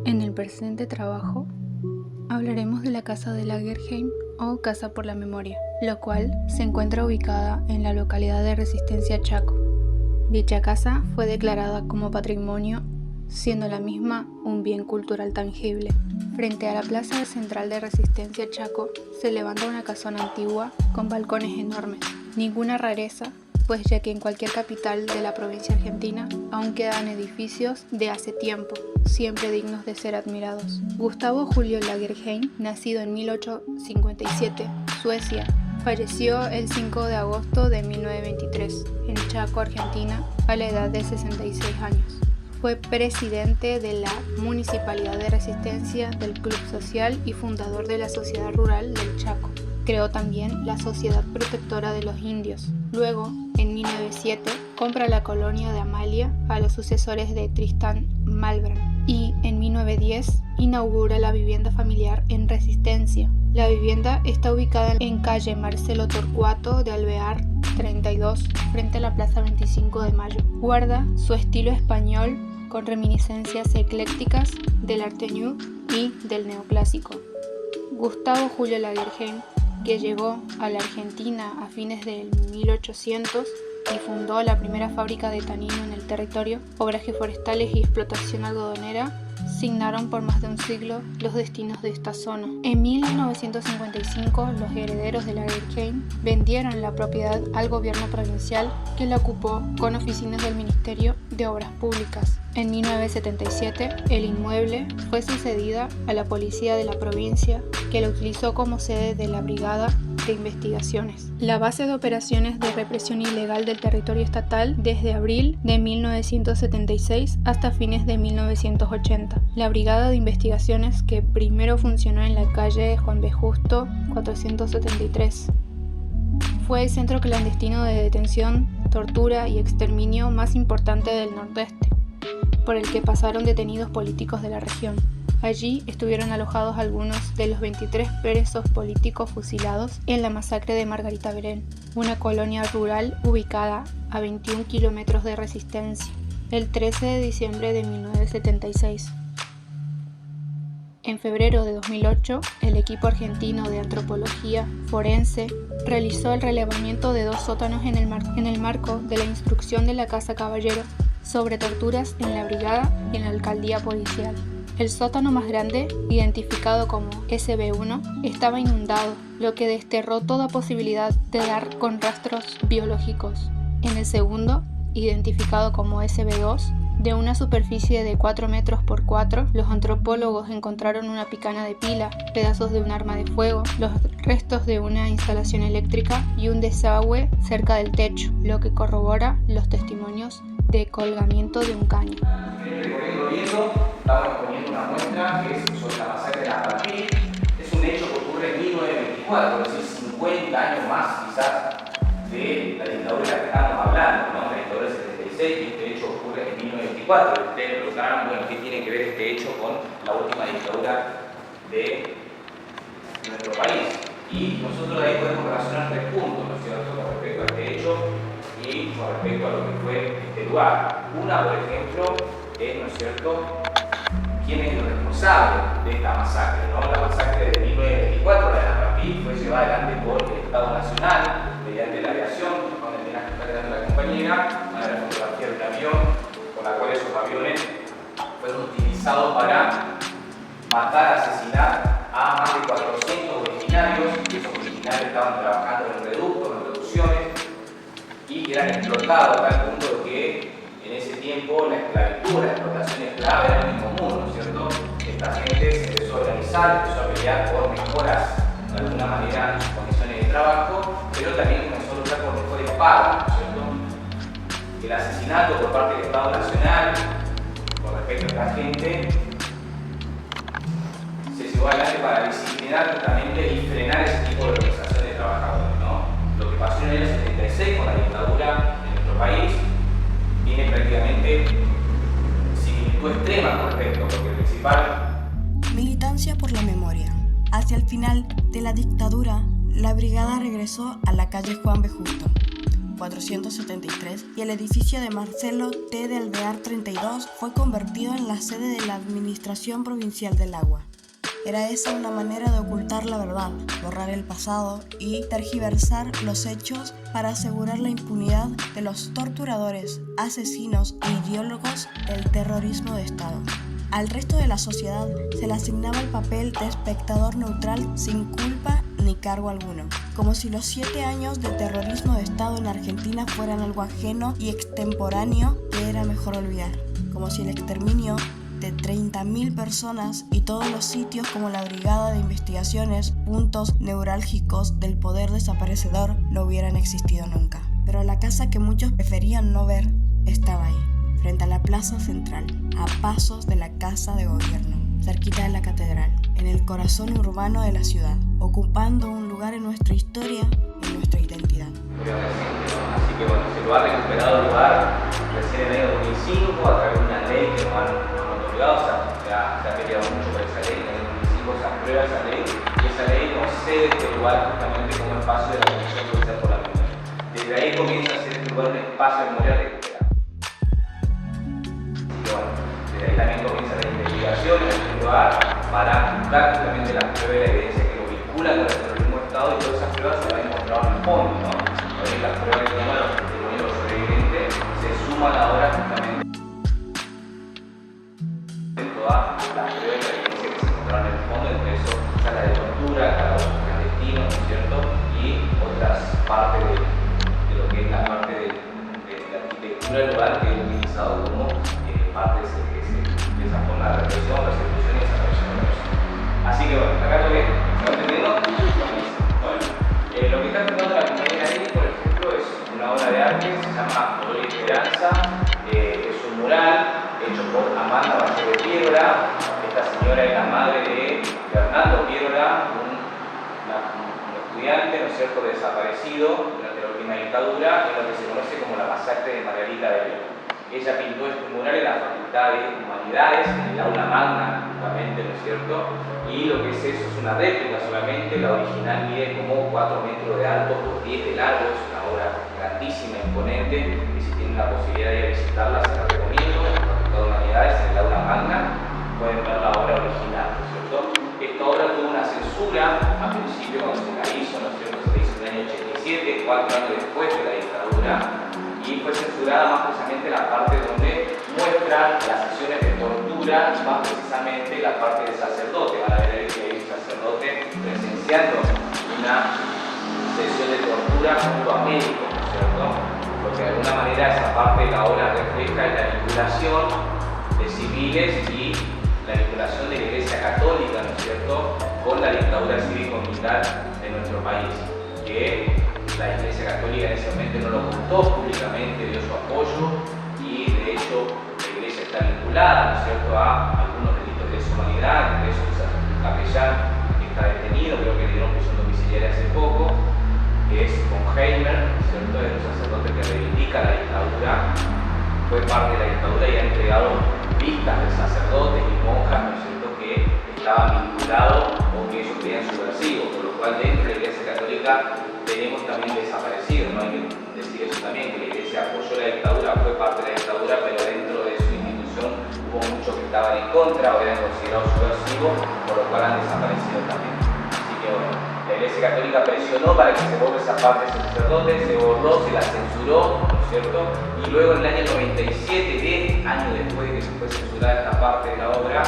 En el presente trabajo hablaremos de la Casa de Lagerheim o Casa por la Memoria, la cual se encuentra ubicada en la localidad de Resistencia Chaco. Dicha casa fue declarada como patrimonio, siendo la misma un bien cultural tangible. Frente a la plaza central de Resistencia Chaco se levanta una casona antigua con balcones enormes, ninguna rareza, pues ya que en cualquier capital de la provincia argentina aún quedan edificios de hace tiempo, siempre dignos de ser admirados. Gustavo Julio Lagerheim, nacido en 1857, Suecia, falleció el 5 de agosto de 1923 en Chaco, Argentina, a la edad de 66 años. Fue presidente de la Municipalidad de Resistencia, del Club Social y fundador de la Sociedad Rural del Chaco. Creó también la Sociedad Protectora de los Indios. Luego, en 1907, compra la colonia de Amalia a los sucesores de Tristan Malbrán y en 1910 inaugura la vivienda familiar en Resistencia. La vivienda está ubicada en calle Marcelo Torcuato de Alvear 32, frente a la Plaza 25 de Mayo. Guarda su estilo español con reminiscencias eclécticas del arte nu y del neoclásico. Gustavo Julio Lagerheim, que llegó a la Argentina a fines del 1800 y fundó la primera fábrica de tanino en el territorio, obrajes forestales y explotación algodonera, signaron por más de un siglo los destinos de esta zona. En 1955, los herederos de Lagerheim vendieron la propiedad al gobierno provincial, que la ocupó con oficinas del Ministerio de Obras Públicas. En 1977, el inmueble fue sucedida a la policía de la provincia, que lo utilizó como sede de la Brigada de Investigaciones, la base de operaciones de represión ilegal del territorio estatal desde abril de 1976 hasta fines de 1980. La Brigada de Investigaciones, que primero funcionó en la calle Juan B. Justo 473, fue el centro clandestino de detención, tortura y exterminio más importante del Nordeste, por el que pasaron detenidos políticos de la región. Allí estuvieron alojados algunos de los 23 presos políticos fusilados en la masacre de Margarita Berén, una colonia rural ubicada a 21 kilómetros de Resistencia, el 13 de diciembre de 1976. En febrero de 2008, el equipo argentino de antropología forense realizó el relevamiento de 2 sótanos en el marco de la instrucción de la Casa Caballero sobre torturas en la brigada y en la alcaldía policial. El sótano más grande, identificado como SB1, estaba inundado, lo que desterró toda posibilidad de dar con rastros biológicos. En el segundo, identificado como SB2, de una superficie de 4 metros por 4, los antropólogos encontraron una picana de pila, pedazos de un arma de fuego, los restos de una instalación eléctrica y un desagüe cerca del techo, lo que corrobora los testimonios de colgamiento de un caño. Estamos exponiendo una muestra que es sobre la masacre de la Rampí. Es un hecho que ocurre en 1924, es decir, 50 años más quizás de la dictadura de la que estamos hablando, ¿no? La dictadura del 76, y este hecho ocurre en 1924. Ustedes preguntarán, bueno, ¿qué tiene que ver este hecho con la última dictadura de nuestro país? Y nosotros de ahí podemos relacionar 3 puntos, ¿no es cierto?, con respecto a este hecho y con respecto a lo que fue este lugar. Una, por ejemplo, es, ¿no es cierto?, quién es el responsable de esta masacre, ¿no? La masacre de 1924, la de la Rampí, fue llevada adelante por el Estado Nacional mediante la aviación, donde tenía que estar dando la compañera, una de las fotografías del avión, con la cual esos aviones fueron utilizados para matar, asesinar a más de 400 originarios, y esos originarios estaban trabajando en reductos, en reducciones, y que eran explotados a tal punto de que en ese tiempo la esclavitud, la explotación esclava era muy común, ¿no es cierto? Esta gente se empezó a organizar, empezó a pelear por mejoras, de alguna manera, en sus condiciones de trabajo, pero también comenzó a luchar por mejores pagos, ¿no es cierto? El asesinato por parte del Estado Nacional con respecto a esta gente se llevó adelante para disciplinar justamente y frenar ese tipo de organización de trabajadores, ¿no? Lo que pasó en el año 76 con la dictadura en nuestro país tiene prácticamente similitud extrema con respecto, porque el principal... Militancia por la memoria. Hacia el final de la dictadura, la brigada regresó a la calle Juan B. Justo, 473 y el edificio de Marcelo T. de Alvear 32 fue convertido en la sede de la Administración Provincial del Agua. Era esa una manera de ocultar la verdad, borrar el pasado y tergiversar los hechos para asegurar la impunidad de los torturadores, asesinos e ideólogos del terrorismo de Estado. Al resto de la sociedad se le asignaba el papel de espectador neutral sin culpa ni cargo alguno, como si los 7 años de terrorismo de Estado en Argentina fueran algo ajeno y extemporáneo que era mejor olvidar, como si el exterminio de 30.000 personas y todos los sitios como la Brigada de Investigaciones, puntos neurálgicos del poder desaparecedor, no hubieran existido nunca. Pero la casa que muchos preferían no ver estaba ahí, frente a la plaza central, a pasos de la casa de gobierno, cerquita de la catedral, en el corazón urbano de la ciudad, ocupando un lugar en nuestra historia y en nuestra identidad. Así que bueno, se lo ha recuperado el lugar recién en el año 2005 a través de una ley que nos han otorgado, se ha peleado mucho por esa ley, en el 2005 se aprueba esa ley y esa ley nos cede este lugar justamente como espacio de la Comisión Provincial por la Memoria. Desde ahí comienza a ser este lugar un espacio de memoria recuperado. Así que bueno, desde ahí también comienza la investigación en este lugar para buscar justamente las pruebas y la evidencia que lo vincula con el terrorismo de Estado y todas esas pruebas se van a encontrar en el fondo, ¿no? Hoy las pruebas que toman los testimonios de los sobrevivientes se suman ahora justamente de todas las pruebas y la evidencia que se encontraron en el fondo, entre eso salas de tortura, calabozos clandestinos, ¿no es cierto? Y otras partes de lo que es la parte de la arquitectura del lugar que es utilizado como parte de esa forma de represión, persecución y desaparición de personas. Así que bueno, acá todo bien, ¿se va entendiendo? Bueno, lo que está tratando la compañera ahí, por ejemplo, es una obra de arte que se llama Dolor y Esperanza, es un mural hecho por Amanda Bachero Piedra. Esta señora es la madre de Fernando Piedra, un estudiante, ¿no es cierto?, desaparecido durante la última dictadura, en lo que se conoce como la masacre de Margarita de León. Ella pintó este mural en la Facultad de Humanidades, en el aula magna, justamente, ¿no es cierto? Y lo que es eso es una réplica solamente, la original mide como 4 metros de alto por 10 de largo, es una obra grandísima, imponente, y si tienen la posibilidad de ir a visitarla, se la recomiendo, en la Facultad de Humanidades, en el aula magna, pueden ver la obra original, ¿no es cierto? Esta obra tuvo una censura, al principio cuando se la hizo, ¿no es cierto? Se la hizo en el año 87, 4 años después de la dictadura, y fue censurada más precisamente la parte donde muestra las sesiones de tortura y más precisamente la parte del sacerdote. Van a ver que hay un sacerdote presenciando una sesión de tortura junto a médicos, ¿no es cierto? Porque de alguna manera esa parte de la obra refleja la vinculación de civiles y la vinculación de la Iglesia Católica, ¿no es cierto?, con la dictadura cívico-militar de nuestro país, que la Iglesia Católica en ese momento no lo ocultó públicamente, dio su apoyo y de hecho la Iglesia está vinculada, ¿no es cierto?, a algunos delitos de lesa humanidad, entre esos el capellán que está detenido, creo que le dieron prisión domiciliaria hace poco, que es Bonheimer, ¿no es cierto?, es un sacerdote que reivindica la dictadura, fue parte de la dictadura y ha entregado listas de sacerdotes y monjas, ¿no es cierto?, que estaban vinculados o que ellos creían subversivos, por lo cual dentro de la Iglesia Católica tenemos también desaparecidos, no hay que decir eso también, que la Iglesia apoyó la dictadura, fue parte de la dictadura, pero dentro de su institución hubo muchos que estaban en contra o eran considerados subversivos, por lo cual han desaparecido también. Así que bueno, la Iglesia Católica presionó para que se borre esa parte de sus sacerdotes, se borró, se la censuró, ¿no es cierto? Y luego en el año 97, 10 años después de que se fue censurada esta parte de la obra,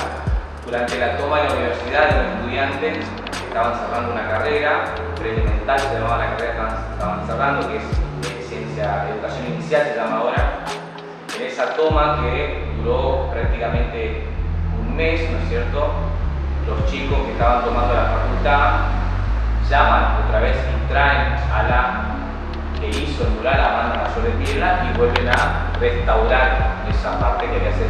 durante la toma de la universidad de los estudiantes que estaban cerrando una carrera preelemental, se llamaba la carrera que estaban cerrando, que es educación inicial, se llama ahora. En esa toma que duró prácticamente un mes, ¿no es cierto?, los chicos que estaban tomando la facultad llaman otra vez y traen a la que hizo el mural, Amanda Bachero Piedra, y vuelven a restaurar esa parte que había sido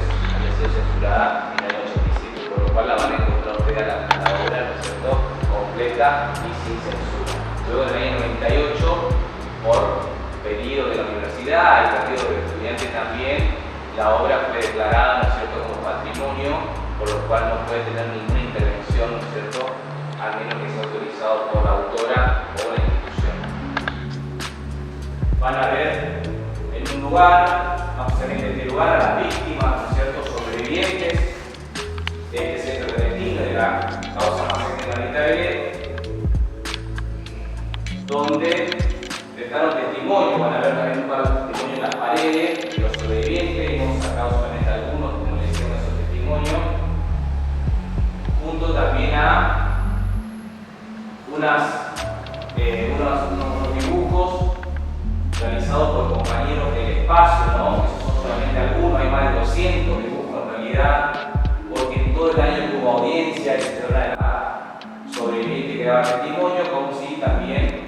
censurada en el año 87, por lo cual la van a encontrar ustedes la obra, ¿no es cierto?, completa y sin censura. Luego en el año 98, por pedido de la universidad y pedido del estudiante también, la obra fue declarada, ¿no es cierto?, como patrimonio, por lo cual no puede tener ninguna intervención, ¿no es cierto?, al menos que sea autorizado por la autora o la institución. van a ver en un lugar, vamos a ver en este lugar a las víctimas, ¿no es cierto?, sobrevivientes de este centro clandestino de la causa masacre de Marita Belén, donde prestaron testimonio, van a ver también un par de testimonios en las paredes de los sobrevivientes, hemos sacado solamente algunos, como les decía, esos testimonios, junto también a unos dibujos realizados por compañeros del espacio, ¿no? Esos son solamente algunos, hay más de 200 dibujos en realidad, porque en todo el año hubo audiencia, etcétera, sobreviviente que daba testimonio, como si también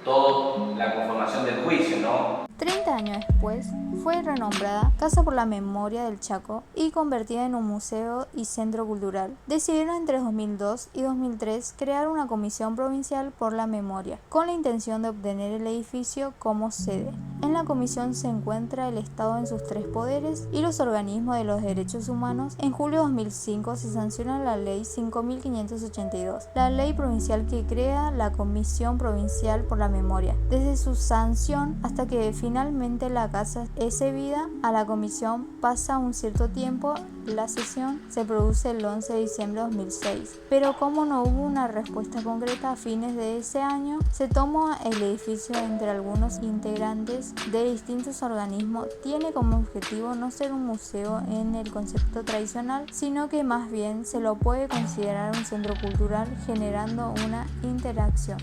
toda la conformación del juicio, ¿no? 30 años después, fue renombrada Casa por la Memoria del Chaco y convertida en un museo y centro cultural. Decidieron entre 2002 y 2003 crear una comisión provincial por la memoria, con la intención de obtener el edificio como sede. En la comisión se encuentra el Estado en sus 3 poderes y los organismos de los derechos humanos. En julio de 2005 se sanciona la Ley 5582, la ley provincial que crea la Comisión Provincial por la Memoria. Desde su sanción hasta que finalmente la casa es cedida a la comisión pasa un cierto tiempo. La cesión se produce el 11 de diciembre de 2006, pero como no hubo una respuesta concreta a fines de ese año, se toma el edificio entre algunos integrantes de distintos organismos. Tiene como objetivo no ser un museo en el concepto tradicional, sino que más bien se lo puede considerar un centro cultural, generando una interacción.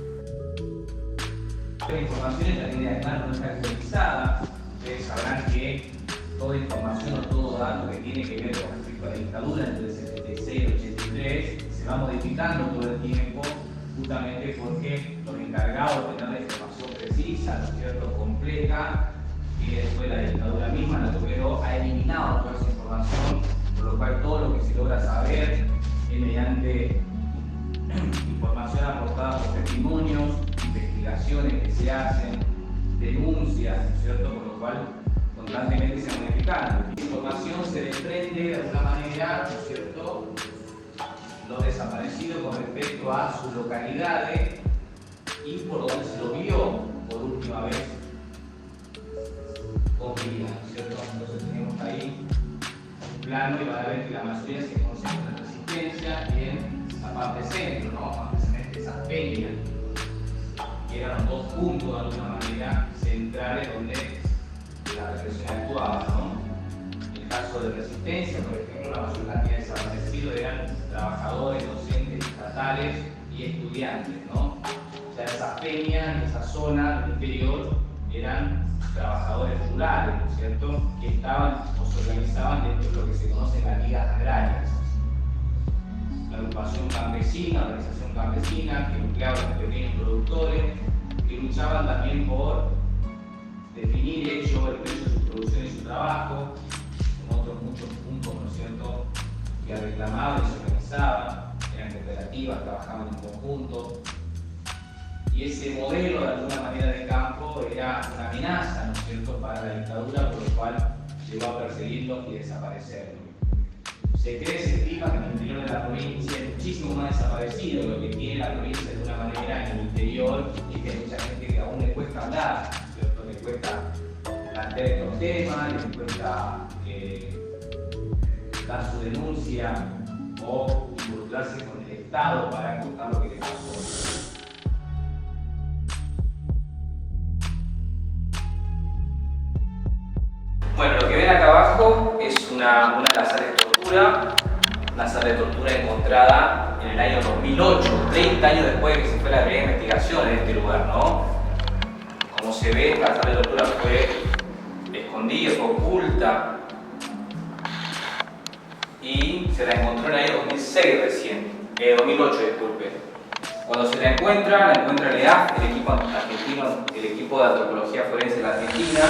La información también de acá no está actualizada. Ustedes sabrán que toda información o todo dato que tiene que ver con respecto a la dictadura entre el 76 y el 83 se va modificando todo el tiempo, justamente porque los encargados de tener la información precisa, ¿no es cierto?, completa, y después la dictadura misma, la Toledo, ha eliminado toda esa información, por lo cual todo lo que se logra saber es mediante información aportada por testimonios, investigaciones que se hacen, denuncias, ¿no es cierto?, por lo cual constantemente se va modificando. La información se desprende de alguna manera, ¿no es cierto?, los desaparecidos con respecto a sus localidades y por donde se lo vio por última vez con vida, ¿no es cierto? Entonces tenemos ahí un plano y van a ver que la mayoría se concentra en Resistencia y en la parte centro, ¿no? Esas peñas, que eran los dos puntos de alguna manera centrales donde la represión actuaba, ¿no? En el caso de Resistencia, por ejemplo, la mayor cantidad de desaparecidos eran trabajadores, docentes, estatales y estudiantes, ¿no? O sea, esas peñas, en esa zona del interior, eran trabajadores rurales, ¿no es cierto?, que estaban o se organizaban dentro de lo que se conocen las ligas agrarias. La agrupación campesina, organización campesina, que nucleaba a los pequeños productores, que luchaban también por definir el precio de su producción y su trabajo, con otros muchos puntos, ¿no es cierto?, que reclamaban y se organizaban, eran cooperativas, trabajaban en conjunto. Y ese modelo, de alguna manera, de campo era una amenaza, ¿no es cierto?, para la dictadura, por lo cual llegó a perseguirlos y desaparecerlos. Se cree, se estima que en el interior de la provincia hay muchísimo más desaparecidos, lo que tiene la provincia de una manera en el interior, y que hay mucha gente que aún le cuesta hablar, ¿cierto?, le cuesta plantear estos temas, le cuesta dar su denuncia o involucrarse con el Estado para contar lo que le pasó. Bueno, lo que ven acá abajo es una sala de tortura, una sala de tortura encontrada en el año 2008, 30 años después de que se fue la primera investigación en este lugar, ¿no? Como se ve, la sala de tortura fue escondida, fue oculta y se la encontró en el año 2006 recién, 2008, disculpe. Cuando se la encuentra el EAF, el equipo argentino, el equipo de antropología forense de la Argentina.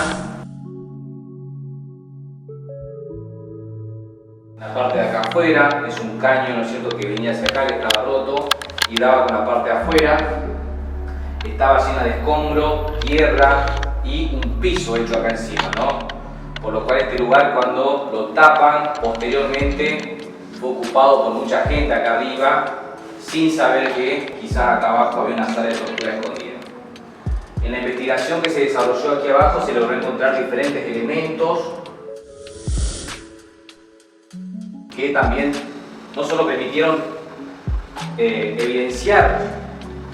La parte de acá afuera es un caño, ¿no es cierto?, que venía hacia acá, que estaba roto y daba con la parte de afuera. Estaba llena de escombros, tierra y un piso hecho acá encima, ¿no? Por lo cual este lugar, cuando lo tapan, posteriormente fue ocupado por mucha gente acá arriba, sin saber que quizás acá abajo había una sala de tortura escondida. En En la investigación que se desarrolló aquí abajo se logró encontrar diferentes elementos que también no solo permitieron evidenciar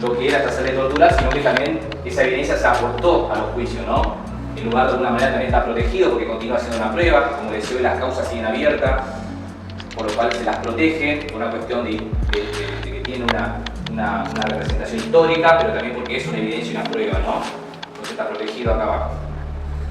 lo que era esta celda de tortura, sino que también esa evidencia se aportó a los juicios, ¿no? El lugar de alguna manera también está protegido porque continúa siendo una prueba, como decía hoy, las causas siguen abiertas, por lo cual se las protege, por una cuestión de que tiene una representación histórica, pero también porque es una evidencia y una prueba, ¿no? Entonces está protegido acá abajo.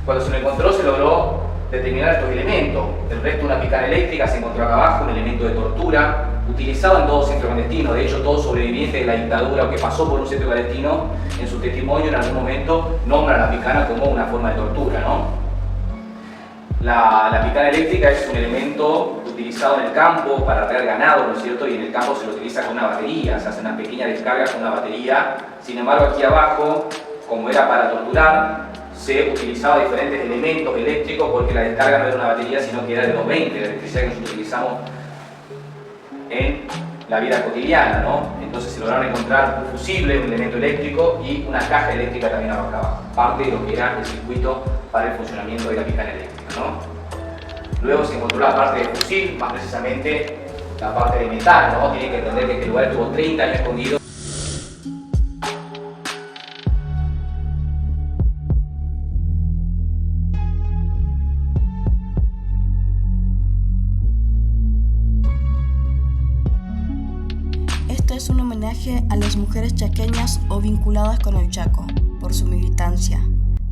Cuando se lo encontró se logró determinar estos elementos. El resto de una picana eléctrica se encontró acá abajo, un elemento de tortura, utilizado en todo centro clandestino. De hecho, todo sobreviviente de la dictadura o que pasó por un centro clandestino, en su testimonio en algún momento nombra la picana como una forma de tortura, ¿no? La picana eléctrica es un elemento utilizado en el campo para arrear ganado, ¿no es cierto? Y en el campo se lo utiliza con una batería, se hace una pequeña descarga con una batería. Sin embargo, aquí abajo, como era para torturar, se utilizaba diferentes elementos eléctricos porque la descarga no era una batería, sino que era de 220, la electricidad que nosotros utilizamos en la vida cotidiana, ¿no? Entonces se lograron encontrar un fusible, un elemento eléctrico y una caja eléctrica también acá abajo, parte de lo que era el circuito para el funcionamiento de la picana eléctrica, ¿no? Luego se encontró la parte de fusil, más precisamente la parte de metal, ¿no? Tienen que entender que este lugar estuvo 30 años escondido. Esto es un homenaje a las mujeres chaqueñas o vinculadas con el Chaco, por su militancia,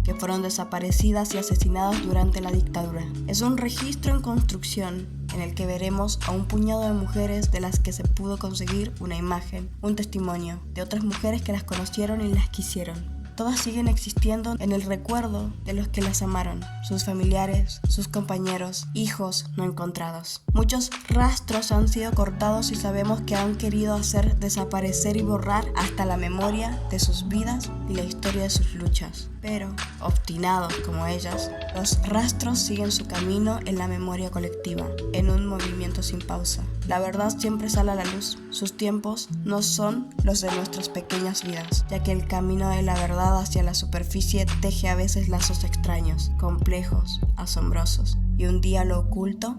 que fueron desaparecidas y asesinadas durante la dictadura. Es un registro en construcción en el que veremos a un puñado de mujeres de las que se pudo conseguir una imagen, un testimonio, de otras mujeres que las conocieron y las quisieron. Todas siguen existiendo en el recuerdo de los que las amaron, sus familiares, sus compañeros, hijos no encontrados. Muchos rastros han sido cortados y sabemos que han querido hacer desaparecer y borrar hasta la memoria de sus vidas y la historia de sus luchas. Pero, obstinados como ellas, los rastros siguen su camino en la memoria colectiva, en un movimiento sin pausa. La verdad siempre sale a la luz. Sus tiempos no son los de nuestras pequeñas vidas, ya que el camino de la verdad hacia la superficie teje a veces lazos extraños, complejos, asombrosos. Y un día lo oculto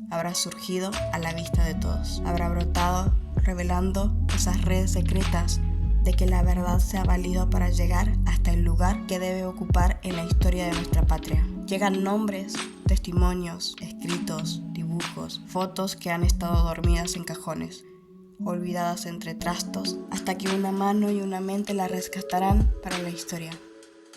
habrá surgido a la vista de todos. Habrá brotado, revelando esas redes secretas de que la verdad se ha valido para llegar hasta el lugar que debe ocupar en la historia de nuestra patria. Llegan nombres, testimonios, escritos, dibujos, fotos que han estado dormidas en cajones, olvidadas entre trastos, hasta que una mano y una mente la rescatarán para la historia.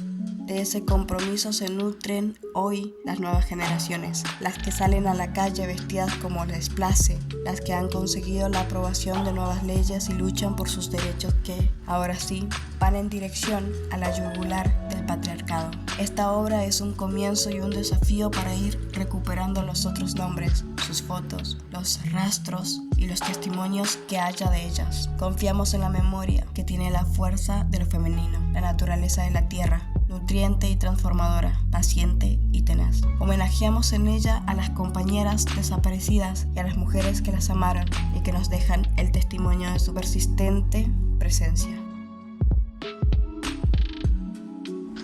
De ese compromiso se nutren hoy las nuevas generaciones, las que salen a la calle vestidas como les place, las que han conseguido la aprobación de nuevas leyes y luchan por sus derechos que, ahora sí, van en dirección a la yugular del patriarcado. Esta obra es un comienzo y un desafío para ir recuperando los otros nombres, sus fotos, los rastros y los testimonios que haya de ellas. Confiamos en la memoria que tiene la fuerza de lo femenino, la naturaleza de la tierra, nutriente y transformadora, paciente y tenaz. Homenajeamos en ella a las compañeras desaparecidas y a las mujeres que las amaron y que nos dejan el testimonio de su persistente presencia.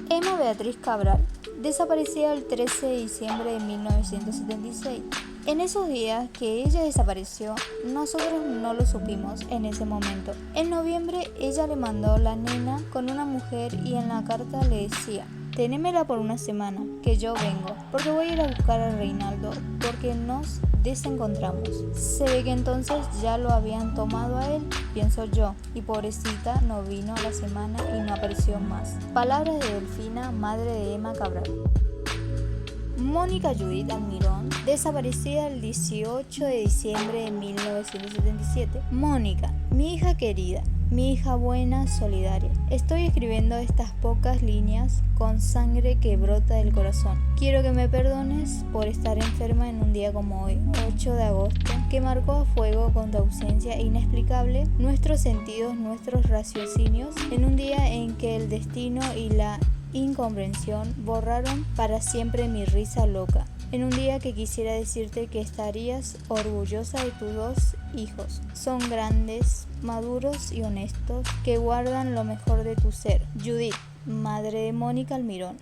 Emma Beatriz Cabral, desaparecida el 13 de diciembre de 1976. En esos días que ella desapareció, nosotros no lo supimos en ese momento. En noviembre ella le mandó la nena con una mujer y en la carta le decía: tenémela por una semana, que yo vengo, porque voy a ir a buscar a Reinaldo, porque nos desencontramos. Se ve que entonces ya lo habían tomado a él, pienso yo, y pobrecita no vino a la semana y no apareció más. Palabras de Delfina, madre de Emma Cabral. Mónica Judith Almirón, desaparecida el 18 de diciembre de 1977. Mónica, mi hija querida, mi hija buena, solidaria. Estoy escribiendo estas pocas líneas con sangre que brota del corazón. Quiero que me perdones por estar enferma en un día como hoy, 8 de agosto, que marcó a fuego con tu ausencia inexplicable nuestros sentidos, nuestros raciocinios, en un día en que el destino y la incomprensión borraron para siempre mi risa loca. En un día que quisiera decirte que estarías orgullosa de tus 2 hijos. Son grandes, maduros y honestos, que guardan lo mejor de tu ser. Judith, madre de Mónica Almirón.